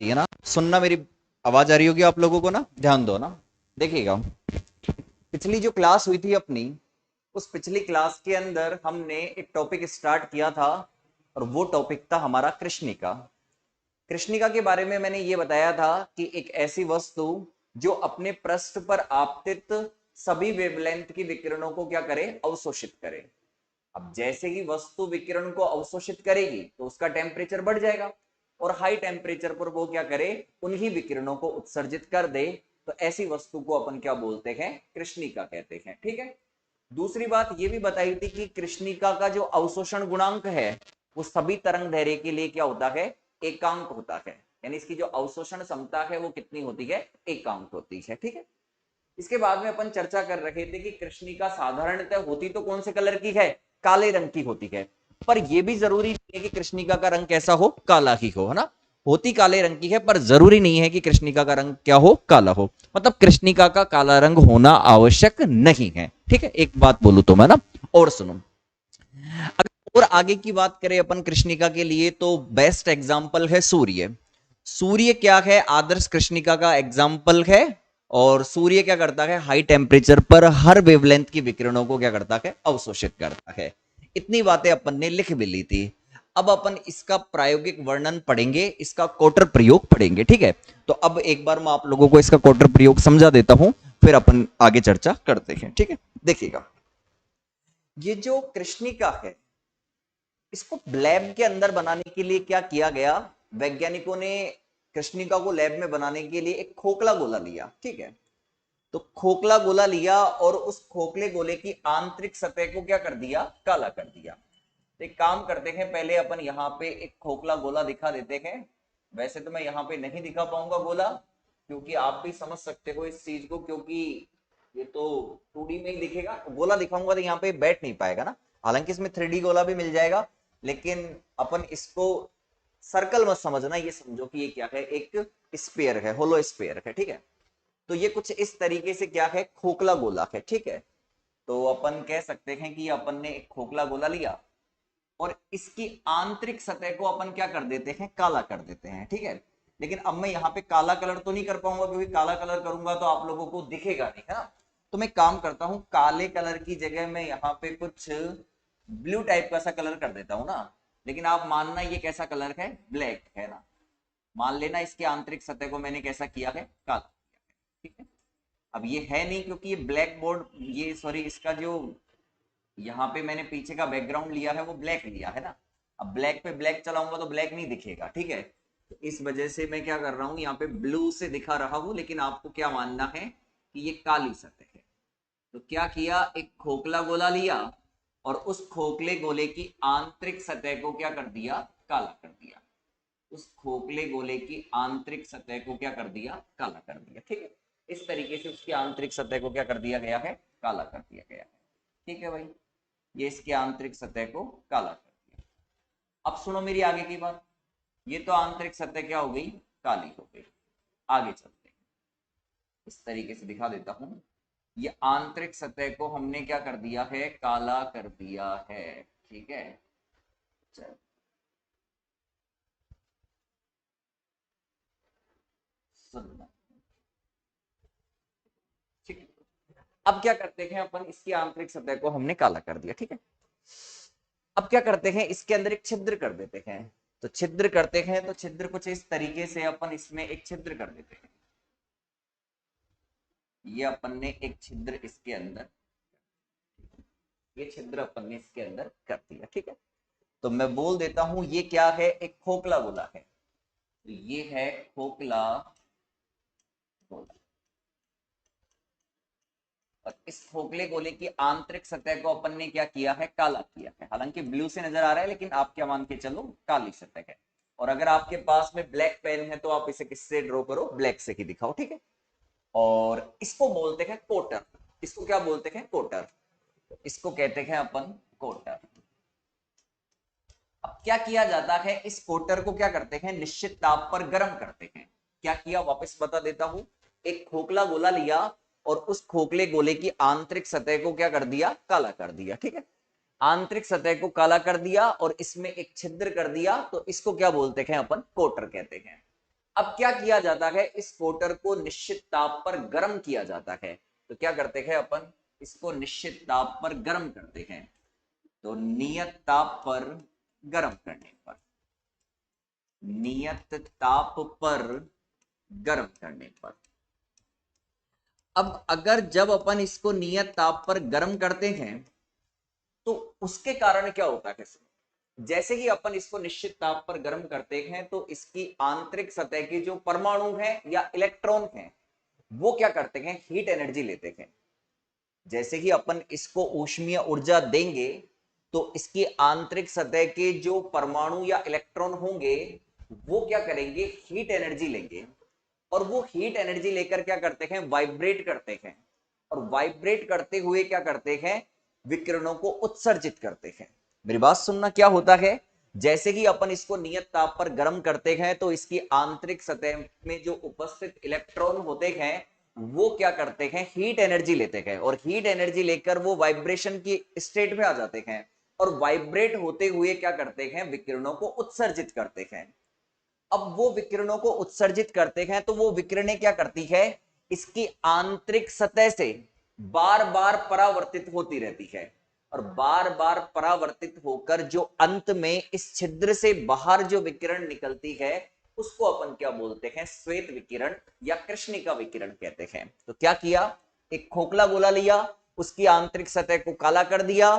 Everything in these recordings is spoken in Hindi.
है ना, सुनना, मेरी आवाज आ रही होगी आप लोगों को ना, ध्यान दो ना। देखिएगा, पिछली जो क्लास हुई थी अपनी, उस पिछली क्लास के अंदर हमने एक टॉपिक स्टार्ट किया था, और वो टॉपिक था हमारा कृष्णिका। कृष्णिका के बारे में मैंने ये बताया था कि एक ऐसी वस्तु जो अपने पृष्ठ पर आपतित सभी वेवलेंथ की विकिरणों को क्या करे, अवशोषित करे। अब जैसे ही वस्तु विकिरण को अवशोषित करेगी तो उसका टेम्परेचर बढ़ जाएगा, और हाई टेम्परेचर पर वो क्या करे, उन्हीं विकिरणों को उत्सर्जित कर दे। तो ऐसी वस्तु को अपन क्या बोलते हैं, कृष्णिका कहते हैं। ठीक है। दूसरी बात ये भी बताई थी कि कृष्णिका का जो अवशोषण गुणांक है वो सभी तरंग दैर्ध्य के लिए क्या होता है, एकांक होता है। यानी इसकी जो अवशोषण क्षमता है वो कितनी होती है, एकांक होती है। ठीक है। इसके बाद में अपन चर्चा कर रहे थे कि कृष्णिका साधारणतः होती तो कौन से कलर की है, काले रंग की होती है। पर यह भी जरूरी नहीं है कि कृष्णिका का रंग कैसा हो, काला ही हो, है ना। होती काले रंग की है, पर जरूरी नहीं है कि कृष्णिका का रंग क्या हो, काला हो। मतलब कृष्णिका का काला रंग होना आवश्यक नहीं है। ठीक है, एक बात बोलू तो मैं ना, और सुनो। अगर और आगे की बात करें अपन कृष्णिका के लिए, तो बेस्ट एग्जाम्पल है सूर्य। सूर्य क्या है, आदर्श कृष्णिका का एग्जाम्पल है। और सूर्य क्या करता है, हाई टेम्परेचर पर हर वेवलेंथ की विकिरणों को क्या करता है, अवशोषित करता है। इतनी बातें अपन ने लिख भी ली थी। अब अपन इसका प्रायोगिक वर्णन पढ़ेंगे, इसका कोटर प्रयोग पढ़ेंगे। ठीक है। तो अब एक बार मैं आप लोगों को इसका कोटर प्रयोग समझा देता हूं, फिर अपन आगे चर्चा करते हैं। ठीक है। देखिएगा, ये जो कृष्णिका है, इसको लैब के अंदर बनाने के लिए क्या किया गया, वैज्ञानिकों ने कृष्णिका को लैब में बनाने के लिए एक खोखला गोला लिया। ठीक है। तो खोखला गोला लिया और उस खोखले गोले की आंतरिक सतह को क्या कर दिया, काला कर दिया। तो एक काम करते हैं, पहले अपन यहाँ पे एक खोखला गोला दिखा देते हैं। वैसे तो मैं यहाँ पे नहीं दिखा पाऊंगा गोला, क्योंकि आप भी समझ सकते हो इस चीज को, क्योंकि ये तो 2D में ही दिखेगा। गोला दिखाऊंगा तो यहाँ पे बैठ नहीं पाएगा ना। हालांकि इसमें 3D गोला भी मिल जाएगा, लेकिन अपन इसको सर्कल मत समझना, ये समझो कि ये क्या है, एक स्पेयर है, होलो स्पेयर है। ठीक है। तो ये कुछ इस तरीके से क्या है, खोखला गोला है। ठीक है। तो अपन कह सकते हैं कि अपन ने एक खोखला गोला लिया और इसकी आंतरिक सतह को अपन क्या कर देते हैं, काला कर देते हैं। ठीक है। लेकिन अब मैं यहाँ पे काला कलर तो नहीं कर पाऊंगा, क्योंकि काला कलर करूंगा तो आप लोगों को दिखेगा नहीं, है ना। तो मैं काम करता हूं, काले कलर की जगह मैं यहाँ पे कुछ ब्लू टाइप का सा कलर कर देता हूं ना। लेकिन आप मानना ये कैसा कलर है, ब्लैक है ना। मान लेना इसकी आंतरिक सतह को मैंने कैसा किया है, काला। ठीक है। अब ये है नहीं, क्योंकि ये ब्लैक बोर्ड, ये सॉरी, इसका जो यहाँ पे मैंने पीछे का बैकग्राउंड लिया है वो ब्लैक लिया है ना। अब ब्लैक पे ब्लैक चलाऊंगा तो ब्लैक नहीं दिखेगा। ठीक है। तो इस वजह से मैं क्या कर रहा हूं, यहाँ पे ब्लू से दिखा रहा हूं, लेकिन आपको क्या मानना है कि ये काली सतह है। तो क्या किया, एक खोखला गोला लिया और उस खोखले गोले की आंतरिक सतह को क्या कर दिया, काला कर दिया। उस खोखले गोले की आंतरिक सतह को क्या कर दिया, काला कर दिया। ठीक है। इस तरीके से उसकी आंतरिक सतह को क्या कर दिया गया है, काला कर दिया गया है। ठीक है भाई, ये इसकी आंतरिक सतह को काला कर दिया। अब सुनो मेरी आगे की बात। ये तो आंतरिक सतह क्या हो गई, काली हो गई। आगे चलते हैं, इस तरीके से दिखा देता हूं। ये आंतरिक सतह को हमने क्या कर दिया है, काला कर दिया है। ठीक है। चल, सुनना। ठीक है। अब क्या करते हैं अपन, इसकी आंतरिक सतह को हमने काला कर दिया। ठीक है। अब क्या करते हैं, इसके अंदर एक छिद्र कर देते हैं। तो छिद्र करते हैं, तो छिद्र कुछ इस तरीके से अपन इसमें एक छिद्र कर देते हैं। ये अपन ने एक छिद्र इसके अंदर, ये छिद्र अपन ने इसके अंदर कर दिया। ठीक है। तो मैं बोल देता हूं, ये क्या है, एक खोखला गोला है। तो ये है खोखला गोला। और इस खोखले गोले की आंतरिक सतह को अपन ने क्या किया है, काला किया है। हालांकि ब्लू से नजर आ रहा है, लेकिन आप क्या मान के चलो, काली सतह है। और अगर आपके पास में ब्लैक पेन है तो आप इसे किससे ड्रॉ करो, ब्लैक से ही दिखाओ। ठीक है। और इसको बोलते हैं कोटर। इसको क्या बोलते हैं, कोटर। इसको कहते हैं अपन कोटर। अब क्या किया जाता है, इस कोटर को क्या करते हैं, निश्चित ताप पर गर्म करते हैं। क्या किया, वापस बता देता हूं। एक खोखला गोला लिया और उस खोखले गोले की आंतरिक सतह को क्या कर दिया, काला कर दिया। ठीक है। आंतरिक सतह को काला कर दिया और इसमें एक छिद्र कर दिया, तो इसको क्या बोलते हैं अपन, कोटर कहते हैं। अब क्या किया जाता है, इस कोटर को निश्चित ताप पर गर्म किया जाता है। तो क्या करते हैं अपन, इसको निश्चित ताप पर गर्म करते हैं। तो नियत ताप पर गर्म करने पर, नियत ताप पर गर्म करने पर, अब अगर जब अपन इसको नियत ताप पर गर्म करते हैं तो उसके कारण क्या होता है, जैसे ही अपन इसको निश्चित ताप पर गर्म करते हैं तो इसकी आंतरिक सतह के जो परमाणु हैं या इलेक्ट्रॉन हैं वो क्या करते हैं, हीट एनर्जी लेते हैं। जैसे ही अपन इसको ऊष्मीय ऊर्जा देंगे तो इसकी आंतरिक सतह के जो परमाणु या इलेक्ट्रॉन होंगे वो क्या करेंगे, हीट एनर्जी लेंगे। और वो हीट एनर्जी लेकर क्या करते हैं, वाइब्रेट करते हैं। और वाइब्रेट करते हुए क्या करते हैं, विकिरणों को उत्सर्जित करते हैं। मेरी बात सुनना, क्या होता है, जैसे ही अपन इसको नियत ताप पर गर्म करते हैं तो इसकी आंतरिक सतह में जो उपस्थित इलेक्ट्रॉन होते हैं वो क्या करते हैं, हीट एनर्जी लेते हैं। और हीट एनर्जी लेकर वो वाइब्रेशन की स्टेट में आ जाते हैं और वाइब्रेट होते हुए क्या करते हैं, विकिरणों को उत्सर्जित करते हैं। अब वो विकिरणों को उत्सर्जित करते हैं तो वो विकिरणें क्या करती है, इसकी आंतरिक सतह से बार बार परावर्तित होती रहती है। और बार बार परावर्तित होकर जो अंत में इस छिद्र से बाहर जो विकिरण निकलती है उसको अपन क्या बोलते हैं, श्वेत विकिरण या कृष्णिका विकिरण कहते हैं। तो क्या किया, एक खोखला गोला लिया, उसकी आंतरिक सतह को काला कर दिया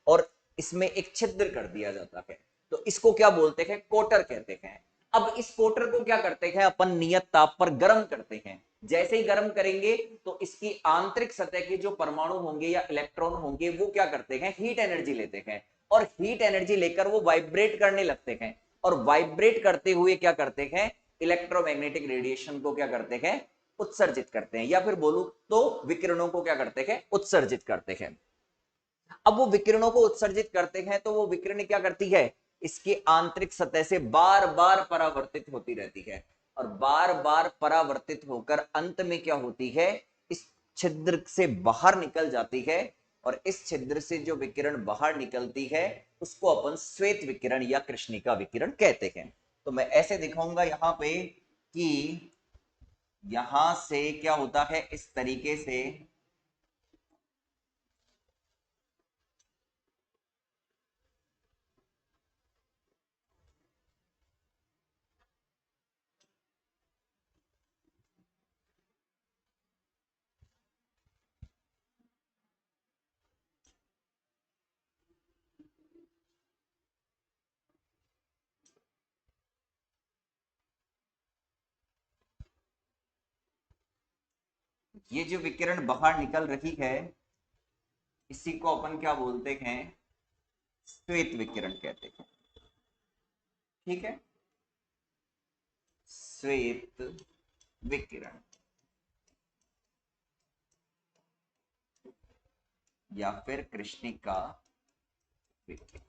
और इसमें एक छिद्र कर दिया जाता है। तो इसको क्या बोलते हैं, कोटर कहते हैं। अब इस कोटर को क्या करते हैं, अपन नियत ताप पर गर्म करते हैं। जैसे ही गर्म करेंगे तो इसकी आंतरिक सतह के जो परमाणु होंगे या इलेक्ट्रॉन होंगे वो क्या करते हैं, हीट एनर्जी लेते हैं। और हीट एनर्जी लेकर वो वाइब्रेट करने लगते हैं। और वाइब्रेट करते हुए क्या करते हैं, इलेक्ट्रोमैग्नेटिक रेडिएशन को क्या करते हैं, उत्सर्जित करते हैं। या फिर बोलूं तो विकिरणों को क्या करते हैं, उत्सर्जित करते हैं। अब वो विकिरणों को उत्सर्जित करते हैं तो वो विकिरण क्या करती है, इसकी आंतरिक सतह से बार बार परावर्तित होती रहती है। और बार बार परावर्तित होकर अंत में क्या होती है, इस छिद्र से बाहर निकल जाती है। और इस छिद्र से जो विकिरण बाहर निकलती है उसको अपन श्वेत विकिरण या कृष्णिका विकिरण कहते हैं। तो मैं ऐसे दिखाऊंगा यहां पे कि यहां से क्या होता है, इस तरीके से ये जो विकिरण बाहर निकल रही है इसी को अपन क्या बोलते हैं, श्वेत विकिरण कहते हैं। ठीक है, श्वेत विकिरण या फिर कृष्णिका विकिरण।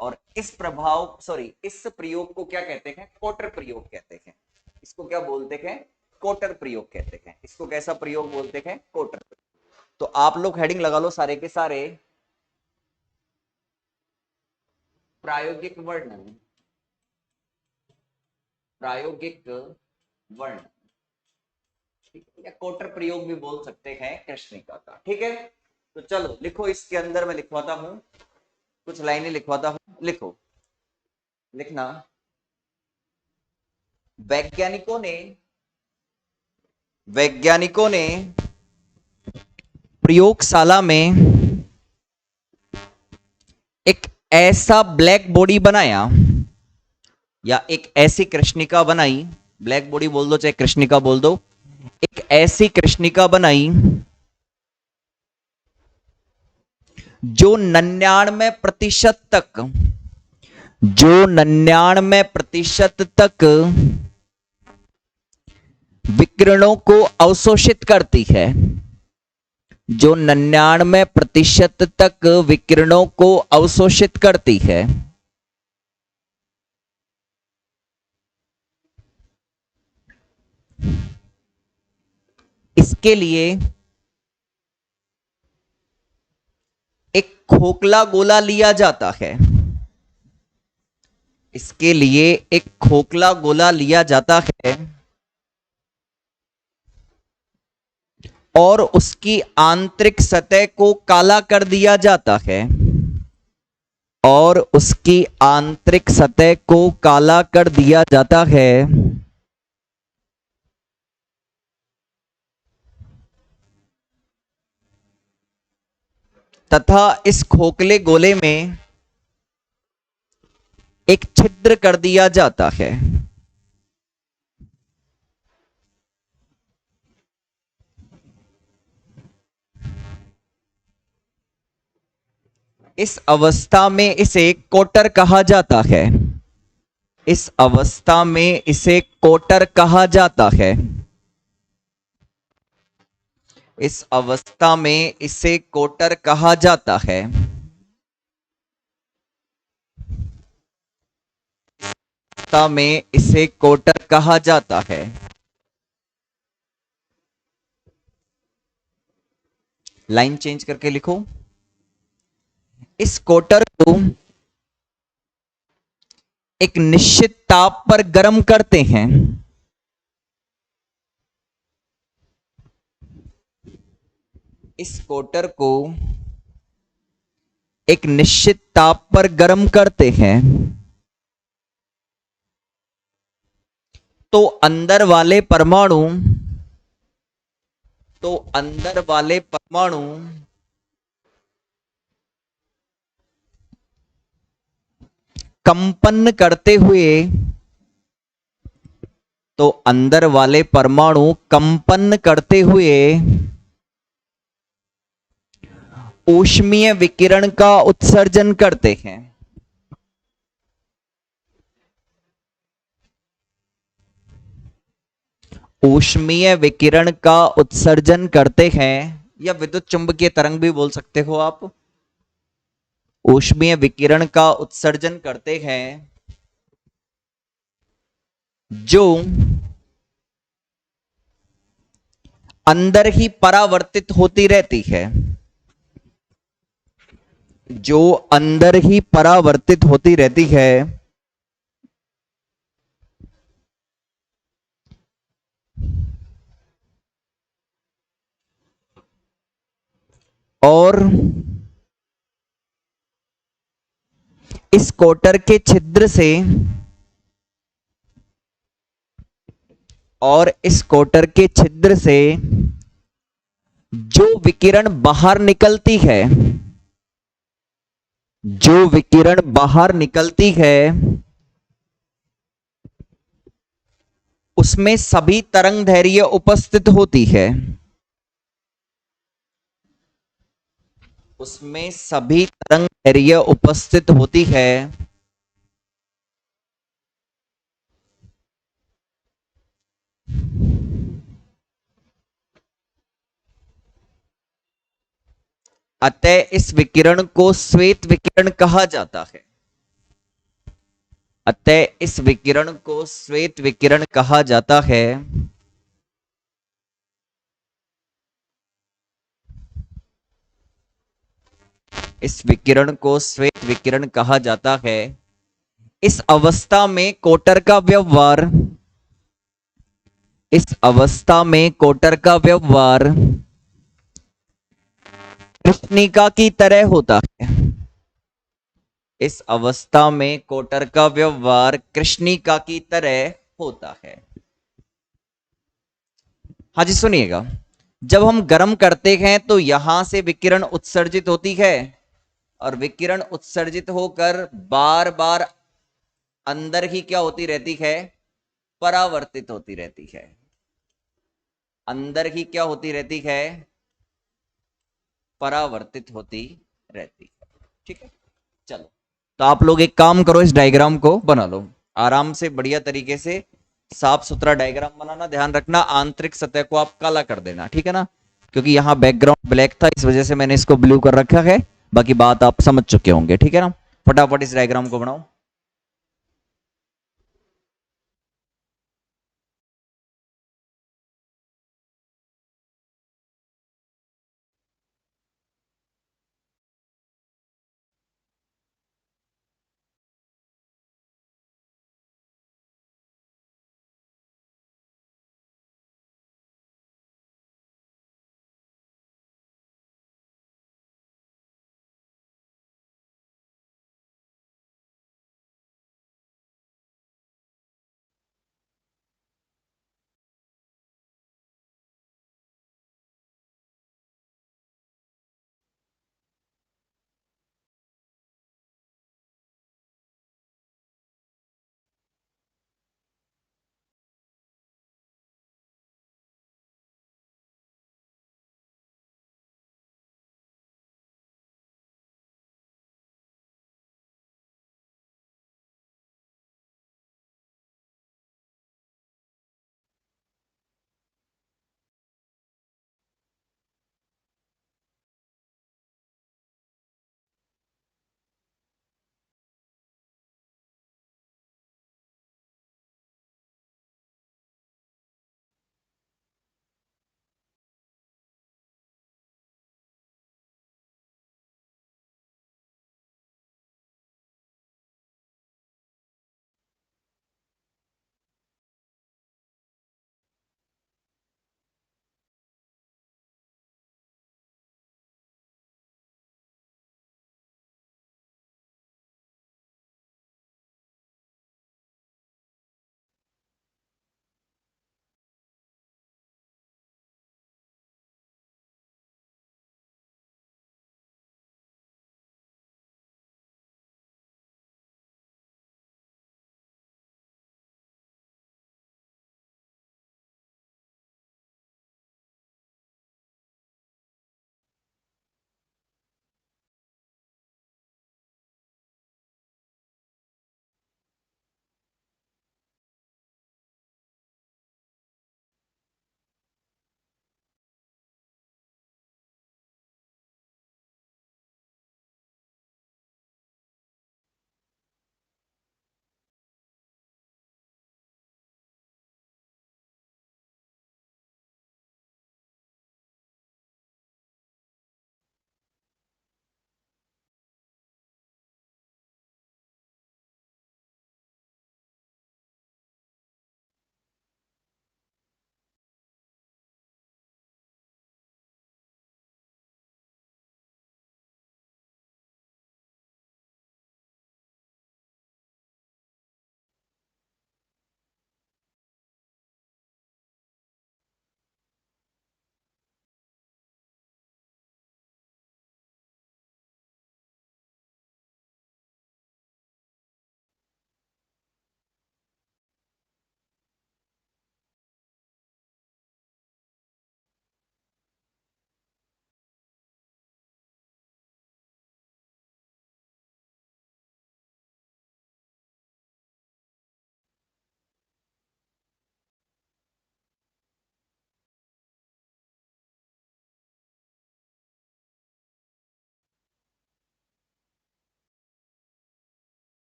और इस प्रभाव इस प्रयोग को क्या कहते हैं, कोटर प्रयोग कहते हैं। इसको क्या बोलते हैं, कोटर प्रयोग कहते हैं। इसको कैसा प्रयोग बोलते हैं, कोटर प्रयोग। तो आप लोग हेडिंग लगा लो सारे के सारे, प्रायोगिक वर्णन, प्रायोगिक वर्णन, या कोटर प्रयोग भी बोल सकते हैं कृष्णिका का। ठीक है, तो चलो लिखो, इसके अंदर मैं लिखवाता हूं, कुछ लाइनें लिखवाता हूं, लिखो, लिखना। वैज्ञानिकों ने वैज्ञानिकों ने प्रयोगशाला में एक ऐसा ब्लैक बॉडी बनाया या एक ऐसी कृष्णिका बनाई, ब्लैक बॉडी बोल दो चाहे कृष्णिका बोल दो, एक ऐसी कृष्णिका बनाई जो 99% तक, जो 99% तक विकिरणों को अवशोषित करती है, जो 99% तक विकिरणों को अवशोषित करती है। इसके लिए एक खोखला गोला लिया जाता है। इसके लिए एक खोखला गोला लिया जाता है और उसकी आंतरिक सतह को काला कर दिया जाता है, और उसकी आंतरिक सतह को काला कर दिया जाता है, तथा इस खोखले गोले में एक छिद्र कर दिया जाता है। इस अवस्था में इसे कोटर कहा जाता है। इस अवस्था में इसे कोटर कहा जाता है। इस अवस्था में इसे कोटर कहा जाता है। अवस्था में इसे कोटर कहा जाता है। लाइन चेंज करके लिखो। इस कोटर को एक निश्चित ताप पर गर्म करते हैं। इस कोटर को एक निश्चित ताप पर गर्म करते हैं तो अंदर वाले परमाणु कंपन करते हुए अंदर वाले परमाणु कंपन करते हुए ऊष्मीय विकिरण का उत्सर्जन करते हैं। ऊष्मीय विकिरण का उत्सर्जन करते हैं, या विद्युत चुंबकीय तरंग भी बोल सकते हो आप। ऊष्मीय विकिरण का उत्सर्जन करते हैं जो अंदर ही परावर्तित होती रहती है। जो अंदर ही परावर्तित होती रहती है। और इस कोटर के छिद्र से जो विकिरण बाहर निकलती है, उसमें सभी तरंग दैर्घ्य उपस्थित होती है। उसमें सभी तरंग दैर्घ्य उपस्थित होती है। अतः इस विकिरण को श्वेत विकिरण कहा जाता है। अतः इस विकिरण को श्वेत विकिरण कहा जाता है। इस विकिरण को श्वेत विकिरण कहा जाता है। इस अवस्था में कोटर का व्यवहार कृष्णिका की तरह होता है। इस अवस्था में कोटर का व्यवहार कृष्णिका की तरह होता है। हाँ जी सुनिएगा, जब हम गर्म करते हैं तो यहां से विकिरण उत्सर्जित होती है, और विकिरण उत्सर्जित होकर बार बार अंदर ही क्या होती रहती है, परावर्तित होती रहती है। अंदर ही क्या होती रहती है, परावर्तित होती रहती है। ठीक है, चलो तो आप लोग एक काम करो, इस डायग्राम को बना लो आराम से, बढ़िया तरीके से साफ सुथरा डायग्राम बनाना। ध्यान रखना आंतरिक सतह को आप काला कर देना, ठीक है ना, क्योंकि यहाँ बैकग्राउंड ब्लैक था, इस वजह से मैंने इसको ब्लू कर रखा है। बाकी बात आप समझ चुके होंगे, ठीक है ना। फटाफट इस डायग्राम को बनाओ।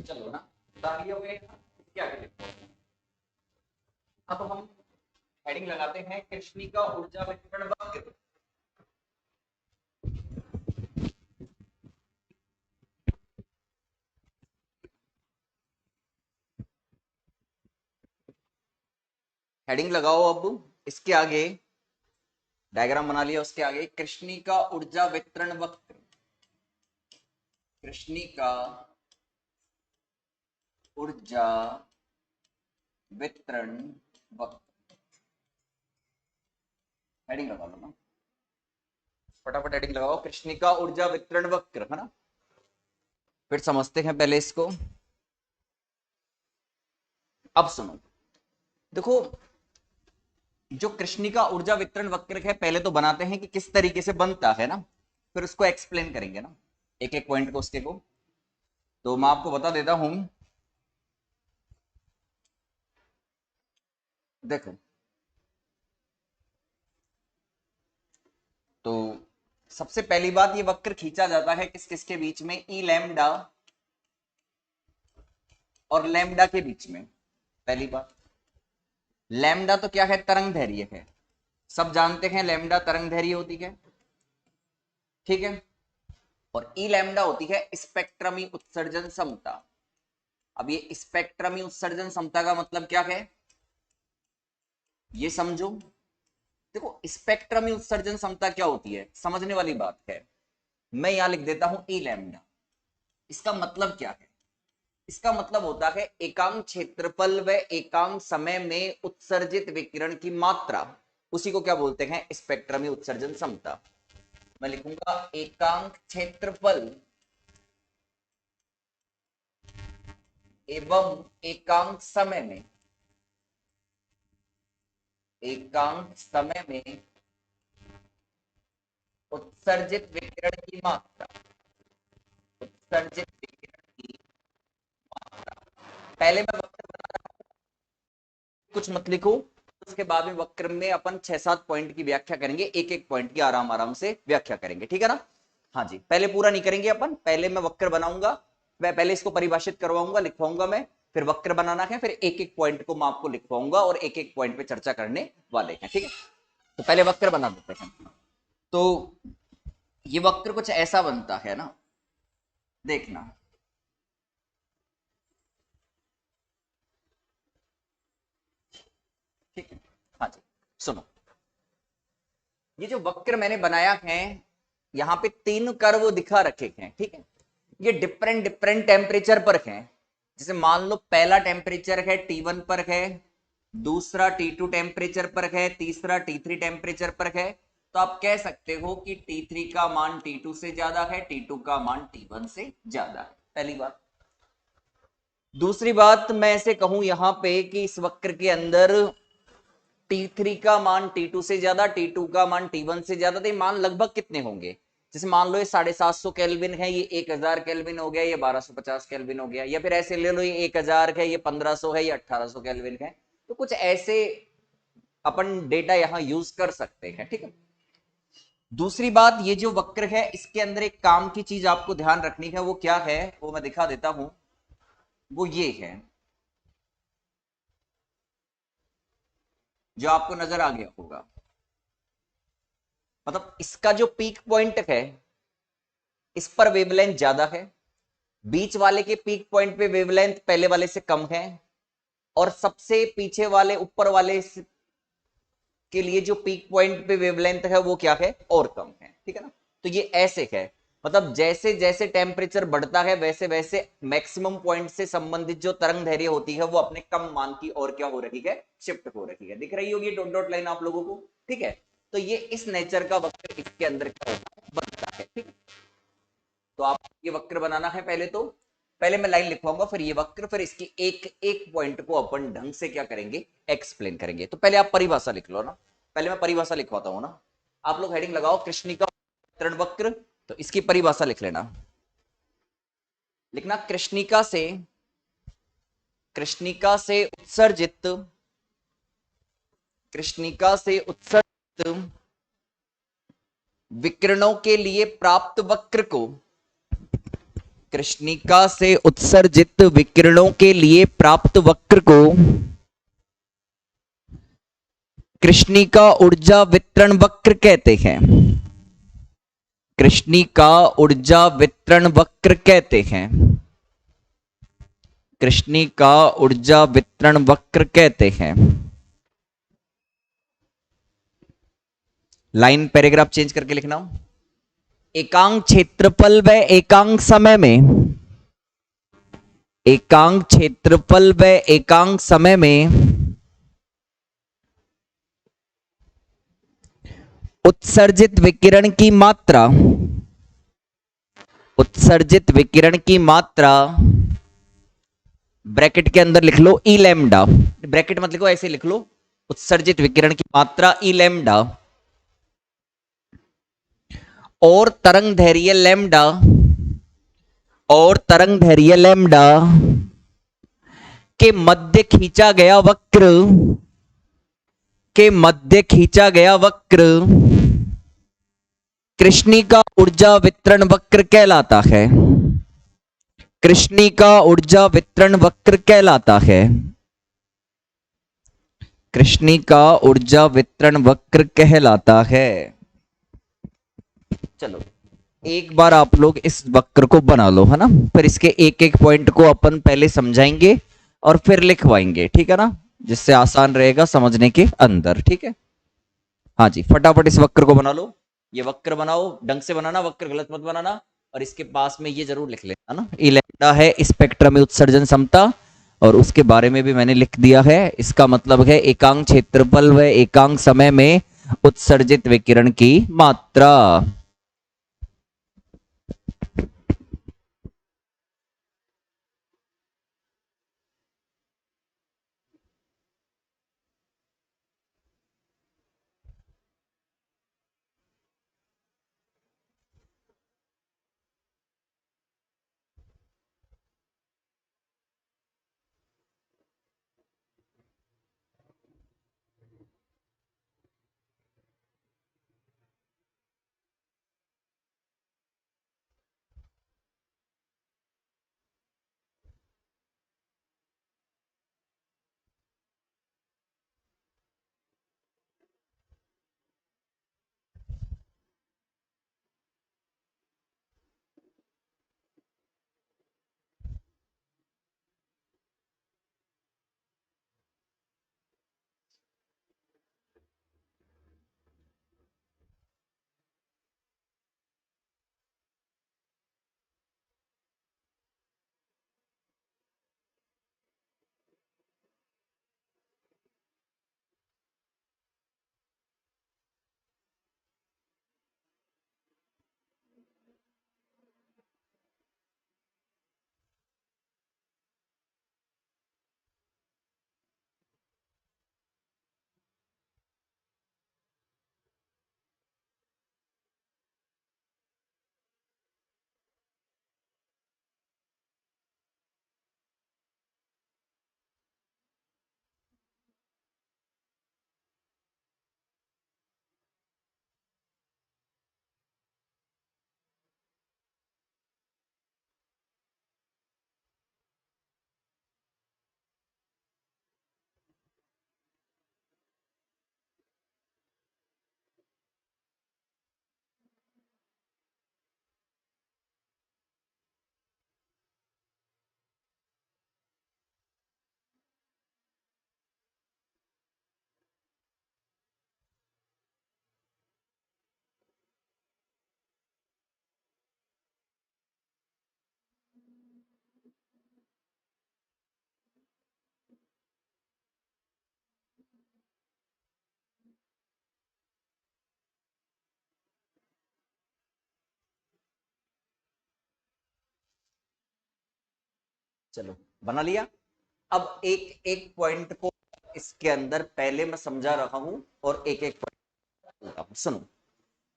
चलो ना, हो गए ना, क्या करें। अब हम हेडिंग लगाते हैं कृष्णी का ऊर्जा वितरण वक्र। हेडिंग लगाओ। अब इसके आगे डायग्राम बना लिया, उसके आगे कृष्णी का ऊर्जा वितरण वक्र। कृष्णी का ऊर्जा वितरण वक्र, हेडिंग लगा लो ना, फटाफट हेडिंग लगाओ, कृष्णी का ऊर्जा वितरण वक्र, है ना। फिर समझते हैं पहले इसको। अब सुनो, देखो, जो कृष्णी का ऊर्जा वितरण वक्र है, पहले तो बनाते हैं कि किस तरीके से बनता है ना, फिर उसको एक्सप्लेन करेंगे ना, एक एक पॉइंट को, उसके को। तो मैं आपको बता देता हूं, देखो। तो सबसे पहली बात, ये वक्र खींचा जाता है किस किस के बीच में, ई लैम्डा और लैम्डा के बीच में। पहली बात, लैम्डा तो क्या है, तरंग दैर्घ्य है, सब जानते हैं लैम्डा तरंग दैर्घ्य होती है, ठीक है। और ई लैम्डा होती है स्पेक्ट्रमी उत्सर्जन क्षमता। अब ये स्पेक्ट्रमी उत्सर्जन क्षमता का मतलब क्या है, ये समझो। देखो, स्पेक्ट्रमी उत्सर्जन क्षमता क्या होती है, समझने वाली बात है। मैं यहां लिख देता हूं ई लैम्डा। इसका मतलब क्या है, इसका मतलब होता है एकांक क्षेत्रफल व एकांक समय में उत्सर्जित विकिरण की मात्रा, उसी को क्या बोलते हैं, स्पेक्ट्रमी उत्सर्जन क्षमता। मैं लिखूंगा एकांक क्षेत्रफल एवं एकांक समय में, एकांक समय में उत्सर्जित विकिरण की मात्रा, उत्सर्जित विकिरण की मात्रा। पहले मैं वक्र बना रहा हूं, कुछ मत लिखो, उसके बाद में वक्र में अपन 6-7 पॉइंट की व्याख्या करेंगे, एक एक पॉइंट की आराम आराम से व्याख्या करेंगे, ठीक है ना। हाँ जी, पहले पूरा नहीं करेंगे अपन, पहले मैं वक्र बनाऊंगा, मैं पहले इसको परिभाषित करवाऊंगा, लिखवाऊंगा मैं, फिर वक्र बनाना है, फिर एक एक पॉइंट को मैं आपको लिखवाऊंगा और एक एक पॉइंट पे चर्चा करने वाले हैं, ठीक है। तो पहले वक्र बना देते हैं। तो ये वक्र कुछ ऐसा बनता है ना, देखना। ठीक है, हाँ जी, सुनो। ये जो वक्र मैंने बनाया है, यहाँ पे 3 कर्व दिखा रखे हैं, ठीक है। ये डिफरेंट डिफरेंट टेम्परेचर पर हैं। जैसे मान लो पहला टेम्परेचर है T1 पर है, दूसरा T2 टेम्परेचर पर है, तीसरा T3 टेम्परेचर पर है। तो आप कह सकते हो कि T3 का मान T2 से ज्यादा है, T2 का मान T1 से ज्यादा है, पहली बात। दूसरी बात मैं ऐसे कहूं यहां पे कि इस वक्र के अंदर T3 का मान T2 से ज्यादा, T2 का मान T1 से ज्यादा, तो ये मान लगभग कितने होंगे। जैसे मान लो ये 750 केल्विन है, ये 1000 केल्विन हो गया, ये 1250 केल्विन हो गया, या फिर ऐसे ले लो, ये 1000 है, ये 1500 है, ये 1800 केल्विन है। तो कुछ ऐसे अपन डेटा यहां यूज कर सकते हैं, ठीक है। दूसरी बात, ये जो वक्र है, इसके अंदर एक काम की चीज आपको ध्यान रखनी है, वो क्या है, वो मैं दिखा देता हूं। वो ये है, जो आपको नजर आ गया होगा, मतलब इसका जो पीक पॉइंट है, इस पर वेवलेंथ ज्यादा है, बीच वाले के पीक पॉइंट पे वेवलेंथ पहले वाले से कम है, और सबसे पीछे वाले ऊपर वाले के लिए जो पीक पॉइंट पे वेवलेंथ है वो क्या है, और कम है, ठीक है ना। तो ये ऐसे है, मतलब जैसे जैसे टेम्परेचर बढ़ता है वैसे वैसे मैक्सिमम पॉइंट से संबंधित जो तरंग दैर्घ्य होती है वो अपने कम मान की और क्या हो रही है, शिफ्ट हो रही है। दिख रही होगी डॉट डॉट लाइन आप लोगों को, ठीक है। तो ये इस नेचर का वक्र इसके अंदर क्या होता है, बनता है, ठीक है। तो आप ये वक्र बनाना है, पहले तो पहले मैं लाइन लिखवाऊंगा, फिर ये वक्र, फिर इसकी एक एक पॉइंट को अपन ढंग से क्या करेंगे, एक्सप्लेन करेंगे। तो पहले आप परिभाषा लिख लो ना, पहले मैं परिभाषा लिखवाता हूं ना। आप लोग हेडिंग लगाओ कृष्णी का वितरण वक्र, तो इसकी परिभाषा लिख लेना। लिखना कृष्णिका से उत्सर्जित, कृष्णिका से उत्सर्जित विकिरणों के लिए प्राप्त वक्र को, कृष्णिका से उत्सर्जित विकिरणों के लिए प्राप्त वक्र को कृष्णिका ऊर्जा वितरण वक्र कहते हैं। कृष्णिका ऊर्जा वितरण वक्र कहते हैं। कृष्णिका ऊर्जा वितरण वक्र कहते हैं। लाइन पैराग्राफ चेंज करके लिखना। एकांक क्षेत्रफल व एकांक समय में, एकांक क्षेत्रफल व एकांक समय में उत्सर्जित विकिरण की मात्रा, उत्सर्जित विकिरण की मात्रा ब्रैकेट के अंदर लिख लो ई लैम्डा, ब्रैकेट मत लिखो ऐसे लिख लो, उत्सर्जित विकिरण की मात्रा ई लैम्डा और तरंग धैर्य लैम्डा, और तरंग धैर्य लैम्डा के मध्य खींचा गया वक्र, के मध्य खींचा गया वक्र कृष्णिका ऊर्जा वितरण वक्र कहलाता है। कृष्णिका ऊर्जा वितरण वक्र कहलाता है। कृष्णिका ऊर्जा वितरण वक्र कहलाता है। चलो एक बार आप लोग इस वक्र को बना लो, है ना, फिर इसके एक एक पॉइंट को अपन पहले समझाएंगे और फिर लिखवाएंगे, ठीक है ना, जिससे आसान रहेगा समझने के अंदर। ठीक है, हाँ जी, फटाफट इस वक्र को बना लो। ये वक्र बनाओ, ढंग से बनाना, वक्र गलत मत बनाना। और इसके पास में ये जरूर लिख लेना ना, ई लैम्डा है स्पेक्ट्रम में उत्सर्जन क्षमता, और उसके बारे में भी मैंने लिख दिया है। इसका मतलब है एकांक क्षेत्रफल व एकांक समय में उत्सर्जित विकिरण की मात्रा। चलो बना लिया। अब एक एक पॉइंट को इसके अंदर पहले मैं समझा रहा हूं और एक एक पॉइंट सुनो।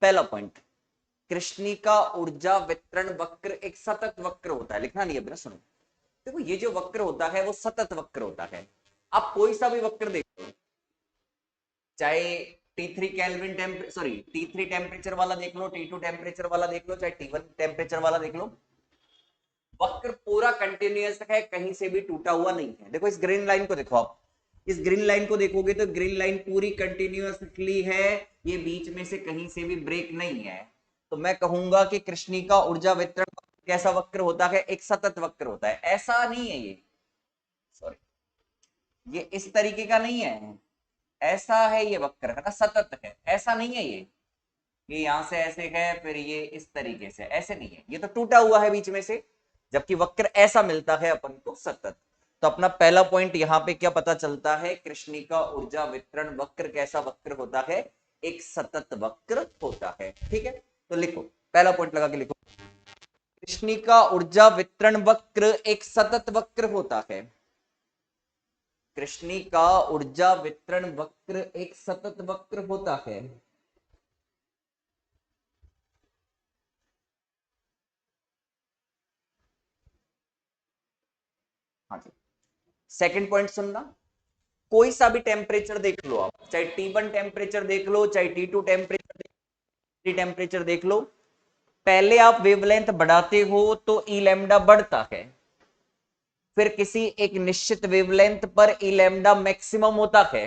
पहला पॉइंट, कृष्णिका ऊर्जा वितरण वक्र एक सतत वक्र होता है। लिखना नहीं है बिना, सुनो। देखो ये जो वक्र होता है वो सतत वक्र होता है। आप कोई सा भी वक्र देख लो, चाहे T3 केल्विन T3 टेम्परेचर वाला देख लो, T2 टेम्परेचर वाला देख लो, चाहे T1 टेम्परेचर वाला देख लो, वक्र पूरा कंटिन्यूअस है, कहीं से भी टूटा हुआ नहीं है। देखो इस ग्रीन लाइन को देखो आप, इस ग्रीन लाइन को देखोगे तो ग्रीन लाइन पूरी कंटिन्यूअसली है, ये बीच में से कहीं से भी ब्रेक नहीं है। तो मैं कहूंगा कि कृष्णिका ऊर्जा वितरण कैसा वक्र होता है, एक सतत वक्र होता है। ऐसा नहीं है ये, सॉरी, ये इस तरीके का नहीं है, ऐसा है ये वक्र है ना, सतत है, ऐसा नहीं है ये यहां से ऐसे है फिर ये इस तरीके से, ऐसे नहीं है, ये तो टूटा हुआ है बीच में से, जबकि वक्र ऐसा मिलता है अपन को सतत। तो अपना पहला पॉइंट यहां पे क्या पता चलता है, कृष्णिका ऊर्जा वितरण वक्र कैसा वक्र होता है, एक सतत वक्र होता है। ठीक है, तो लिखो, पहला पॉइंट लगा के लिखो, कृष्णिका ऊर्जा वितरण वक्र एक सतत वक्र होता है। कृष्णिका ऊर्जा वितरण वक्र एक सतत वक्र होता है। हाँ जी, सेकंड पॉइंट सुनना, कोई सा भी टेम्परेचर देख लो आप, चाहे T1 टेम्परेचर देख लो, चाहे T2 टेम्परेचर, टेम्परेचर देख लो, पहले आप वेवलेंथ बढ़ाते हो तो ई लैम्डा बढ़ता है, फिर किसी एक निश्चित वेवलेंथ पर ई लैम्डा मैक्सिमम होता है,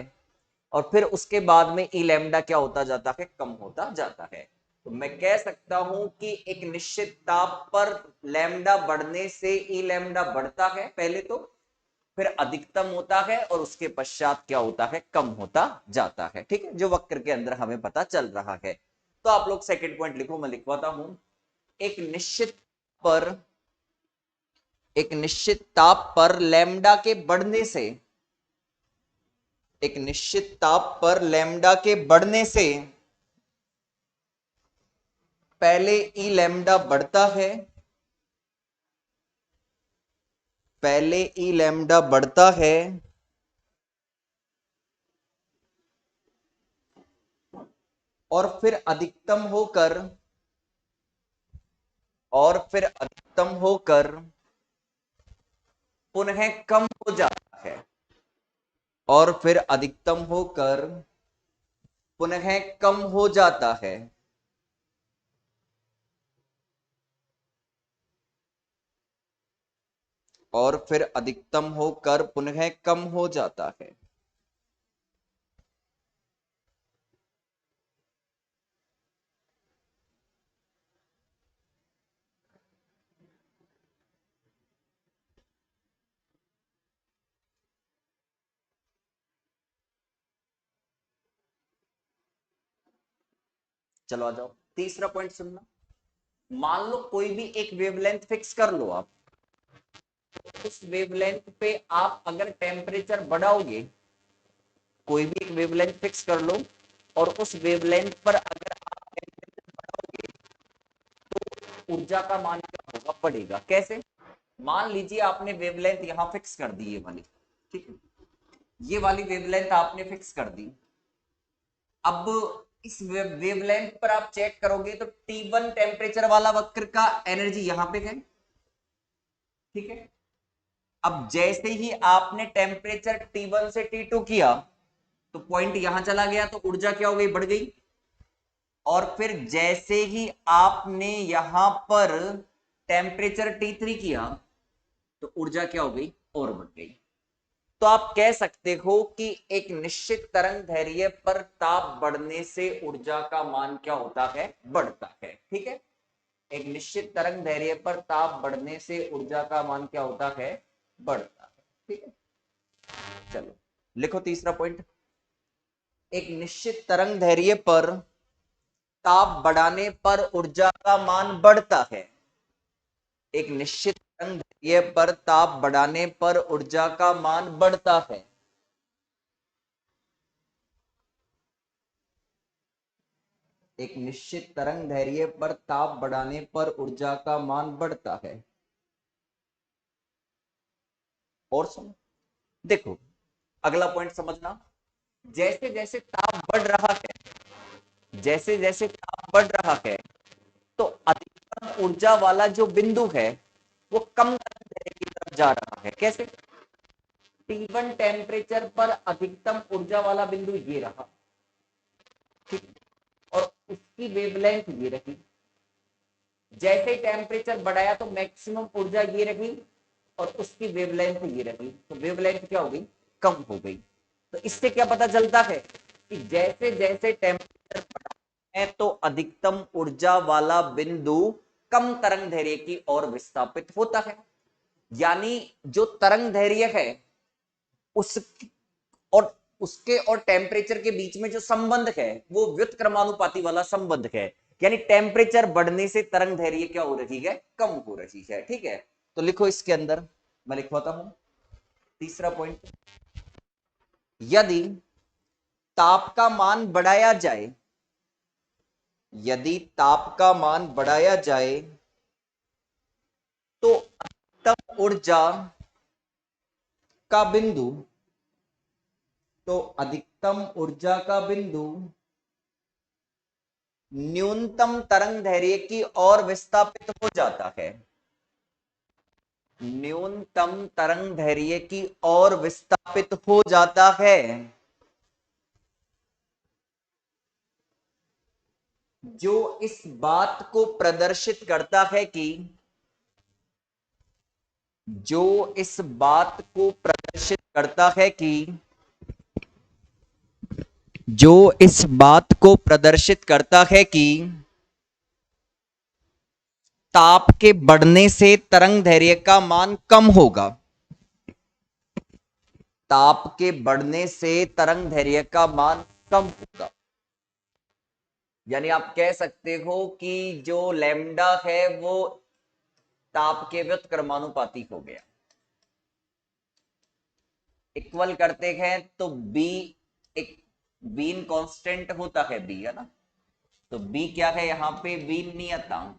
और फिर उसके बाद में ई लैम्डा क्या होता जाता है, कम होता जाता है। तो मैं कह सकता हूं कि एक निश्चित ताप पर लैम्डा बढ़ने से ई लैम्डा बढ़ता है पहले तो, फिर अधिकतम होता है, और उसके पश्चात क्या होता है, कम होता जाता है। ठीक है, जो वक्र के अंदर हमें पता चल रहा है। तो आप लोग सेकंड पॉइंट लिखो, मैं लिखवाता हूं, एक निश्चित पर, एक निश्चित ताप पर लैम्डा के बढ़ने से, एक निश्चित ताप पर लैम्डा के बढ़ने से पहले ई लैम्डा बढ़ता है, पहले ई लैम्डा बढ़ता है, और फिर अधिकतम होकर, और फिर अधिकतम होकर पुनः कम हो जाता है, और फिर अधिकतम होकर पुनः कम हो जाता है। और फिर अधिकतम होकर पुनः कम हो जाता है। चलो आ जाओ, तीसरा पॉइंट सुनना, मान लो कोई भी एक वेवलेंथ फिक्स कर लो आप, उस वेवलेंथ पे आप अगर टेम्परेचर बढ़ाओगे, कोई भी एक वेवलेंथ फिक्स कर लो, और उस वेवलेंथ पर अगर आप टेम्परेचर बढ़ाओगे तो ऊर्जा का मान क्या होगा, बढ़ेगा। कैसे, मान लीजिए आपने वेवलेंथ यहां फिक्स कर दी ये वाली, ठीक है, ये वाली वेवलेंथ आपने फिक्स कर दी। अब इस वेवलेंथ पर आप चेक करोगे तो T1 टेम्परेचर वाला वक्र का एनर्जी यहां पे है, ठीक है। अब जैसे ही आपने टेम्परेचर T1 से T2 किया, तो पॉइंट यहां चला गया, तो ऊर्जा क्या हो गई, बढ़ गई। और फिर जैसे ही आपने यहां पर टेम्परेचर T3 किया, तो ऊर्जा क्या हो गई, और बढ़ गई। तो आप कह सकते हो कि एक निश्चित तरंग दैर्ध्य पर ताप बढ़ने से ऊर्जा का मान क्या होता है, बढ़ता है। ठीक है, एक निश्चित तरंग दैर्ध्य पर ताप बढ़ने से ऊर्जा का मान क्या होता है, बढ़ता है। ठीक है, चलो लिखो तीसरा पॉइंट, एक निश्चित तरंग दैर्ध्य पर ताप बढ़ाने पर ऊर्जा का मान बढ़ता है। एक निश्चित तरंग दैर्ध्य पर ताप बढ़ाने पर ऊर्जा का मान बढ़ता है। एक निश्चित तरंग दैर्ध्य पर ताप बढ़ाने पर ऊर्जा का मान बढ़ता है। और सुनो, देखो अगला पॉइंट समझना, जैसे जैसे ताप बढ़ रहा है, जैसे जैसे ताप बढ़ रहा है, तो अधिकतम ऊर्जा वाला जो बिंदु है वो कम तरंग दैर्ध्य की तरफ जा रहा है। कैसे, T1 टेम्परेचर पर अधिकतम ऊर्जा वाला बिंदु ये रहा, ठीक, और उसकी वेवलेंथ ये रही, जैसे टेम्परेचर बढ़ाया तो मैक्सिमम ऊर्जा ये रही और उसकी वेवलेंथ ये रही, तो वेवलेंथ क्या हो गई, कम हो गई। तो इससे क्या पता चलता है कि जैसे जैसे टेम्परेचर बढ़ा है तो अधिकतम ऊर्जा वाला बिंदु कम तरंग दैर्घ्य की ओर विस्थापित होता है। यानी जो तरंग दैर्घ्य है उस और उसके और टेम्परेचर के बीच में जो संबंध है वो व्युत्क्रमानुपाती वाला संबंध है। यानी टेम्परेचर बढ़ने से तरंग दैर्घ्य क्या हो रही है, कम हो रही है। ठीक है, तो लिखो इसके अंदर, मैं लिखवाता हूं तीसरा पॉइंट। यदि ताप का मान बढ़ाया जाए, यदि ताप का मान बढ़ाया जाए तो अधिकतम ऊर्जा का बिंदु, तो अधिकतम ऊर्जा का बिंदु न्यूनतम तरंग दैर्घ्य की ओर विस्थापित हो जाता है, न्यूनतम तरंग दैर्घ्य की ओर विस्थापित हो जाता है। जो इस बात को प्रदर्शित करता है कि, जो इस बात को प्रदर्शित करता है कि, जो इस बात को प्रदर्शित करता है कि ताप के बढ़ने से तरंग दैर्घ्य का मान कम होगा, ताप के बढ़ने से तरंग दैर्घ्य का मान कम होगा। यानी आप कह सकते हो कि जो लैम्डा है वो ताप के व्युत्क्रमानुपाती हो गया। इक्वल करते हैं तो बी, एक बीन कांस्टेंट होता है बी, है ना, तो बी क्या है यहां पे, बीन नियतांक,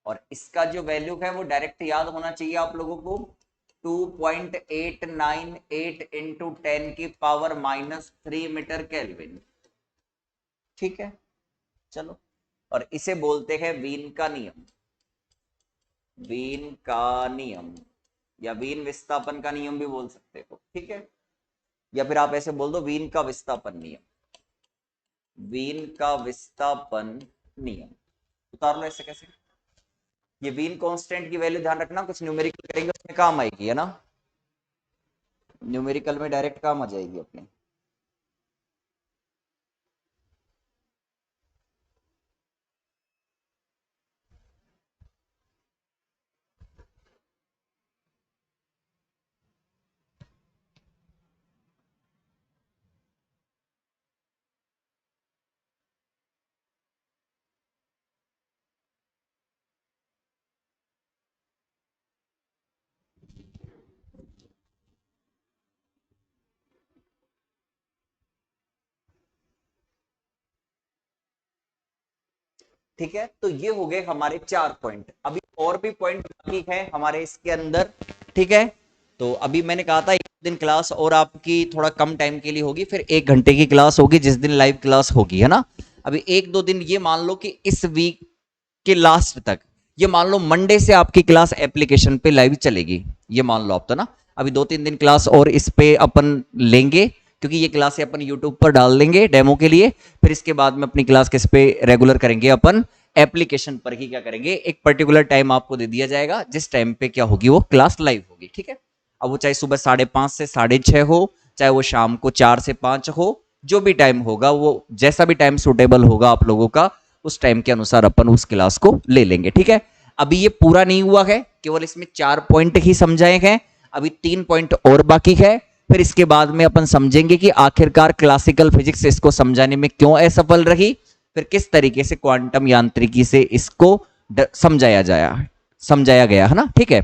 और इसका जो वैल्यू है वो डायरेक्ट याद होना चाहिए आप लोगों को, 2.898 इंटू 10 की पावर -3 मीटर केल्विन। ठीक है, चलो, और इसे बोलते हैं वीन का नियम, वीन का नियम, या वीन विस्थापन का नियम भी बोल सकते हो। ठीक है, या फिर आप ऐसे बोल दो वीन का विस्थापन नियम, वीन का विस्थापन नियम। उतार लो ऐसे कैसे, ये वीन कांस्टेंट की वैल्यू ध्यान रखना, कुछ न्यूमेरिकल करेंगे उसमें काम आएगी, है ना, न्यूमेरिकल में डायरेक्ट काम आ जाएगी अपने। ठीक है, तो ये हो गए हमारे 4 पॉइंट। अभी और भी पॉइंट बाकी है हमारे इसके अंदर। ठीक है, तो अभी मैंने कहा था एक दिन क्लास और आपकी थोड़ा कम टाइम के लिए होगी, फिर 1 घंटे की क्लास होगी जिस दिन लाइव क्लास होगी, है ना। अभी 1-2 दिन ये मान लो कि इस वीक के लास्ट तक, ये मान लो मंडे से आपकी क्लास एप्लीकेशन पे लाइव चलेगी, ये मान लो आप, तो ना अभी 2-3 दिन क्लास और इस पे अपन लेंगे, क्योंकि ये क्लासें अपन यूट्यूब पर डाल देंगे डेमो के लिए। फिर इसके बाद में अपनी क्लास किस पे रेगुलर करेंगे, अपन एप्लीकेशन पर ही क्या करेंगे, एक पर्टिकुलर टाइम आपको दे दिया जाएगा जिस टाइम पे क्या होगी, वो क्लास लाइव होगी। ठीक है, अब वो चाहे सुबह 5:30 से 6:30 हो, चाहे वो शाम को 4 से 5 हो, जो भी टाइम होगा, वो जैसा भी टाइम सुटेबल होगा आप लोगों का, उस टाइम के अनुसार अपन उस क्लास को ले लेंगे। ठीक है, अभी ये पूरा नहीं हुआ है, केवल इसमें 4 पॉइंट ही समझाए हैं, अभी 3 पॉइंट और बाकी है। फिर इसके बाद में अपन समझेंगे कि आखिरकार क्लासिकल फिजिक्स इसको समझाने में क्यों असफल रही, फिर किस तरीके से क्वांटम यांत्रिकी से इसको समझाया गया, है ना। ठीक है,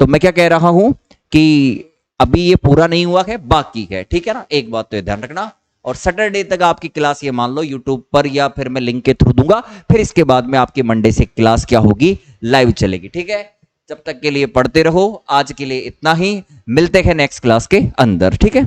तो मैं क्या कह रहा हूं कि अभी ये पूरा नहीं हुआ है, बाकी है। ठीक है ना, एक बात तो ध्यान रखना, और सैटरडे तक आपकी क्लास ये मान लो यूट्यूब पर या फिर मैं लिंक के थ्रू दूंगा, फिर इसके बाद में आपकी मंडे से क्लास क्या होगी, लाइव चलेगी। ठीक है, जब तक के लिए पढ़ते रहो, आज के लिए इतना ही, मिलते हैं नेक्स्ट क्लास के अंदर। ठीक है।